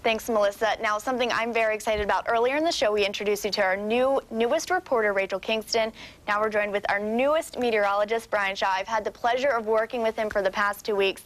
Thanks, Melissa. Now, something I'm very excited about. Earlier in the show, we introduced you to our newest reporter, Rachel Kingston. Now we're joined with our newest meteorologist, Bryan Shaw. I've had the pleasure of working with him for the past 2 weeks.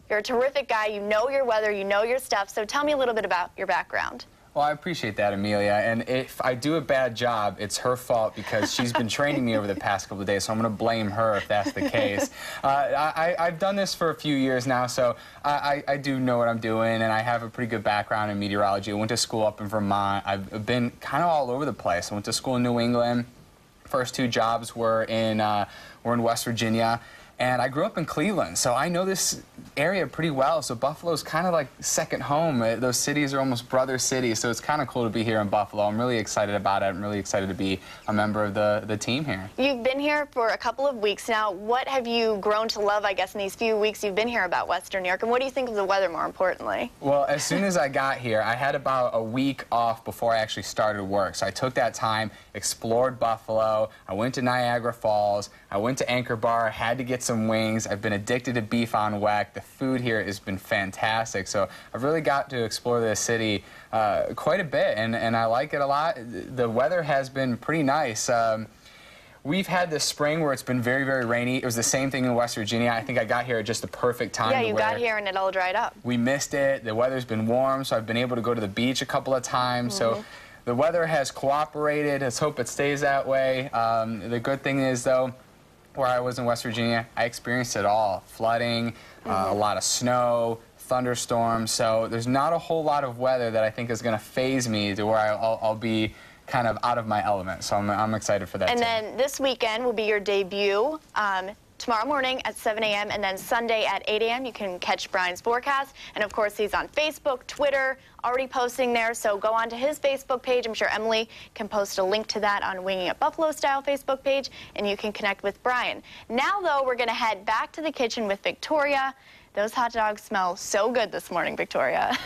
You're a terrific guy. You know your weather. You know your stuff. So tell me a little bit about your background. Well, I appreciate that, Amelia. And if I do a bad job, it's her fault because she's been training me over the past couple of days, so I'm going to blame her if that's the case. I've done this for a few years now, so I do know what I'm doing, and I have a pretty good background in meteorology. I went to school up in Vermont. I've been kind of all over the place. I went to school in New England. First 2 jobs were in West Virginia. And I grew up in Cleveland, so I know this area pretty well. So Buffalo's kind of like second home. Those cities are almost brother cities, so it's kind of cool to be here in Buffalo. I'm really excited about it. I'm really excited to be a member of the team here. You've been here for a couple of weeks now. What have you grown to love, I guess, in these few weeks you've been here about Western New York? And what do you think of the weather, more importantly? Well, as soon as I got here, I had about a week off before I actually started work. So I took that time, explored Buffalo. I went to Niagara Falls. I went to Anchor Bar, had to get some wings. I've been addicted to beef on weck. The food here has been fantastic. So I've really got to explore this city quite a bit, and I like it a lot. The weather has been pretty nice. We've had this spring where it's been very, very rainy. It was the same thing in West Virginia. I think I got here at just the perfect time. Yeah, you got here and it all dried up. We missed it. The weather's been warm, so I've been able to go to the beach a couple of times. So the weather has cooperated. Let's hope it stays that way. The good thing is, though, where I was in West Virginia, I experienced it all. Flooding, a lot of snow, thunderstorms. So there's not a whole lot of weather that I think is going to phase me to where I'll be kind of out of my element. So I'm excited for that. And then this weekend will be your debut. Tomorrow morning at 7 a.m. and then Sunday at 8 a.m. you can catch Bryan's forecast. And of course, he's on Facebook, Twitter, already posting there. So go on to his Facebook page. I'm sure Emily can post a link to that on Winging It Buffalo Style Facebook page, and you can connect with Bryan. Now, though, we're going to head back to the kitchen with Victoria. Those hot dogs smell so good this morning, Victoria.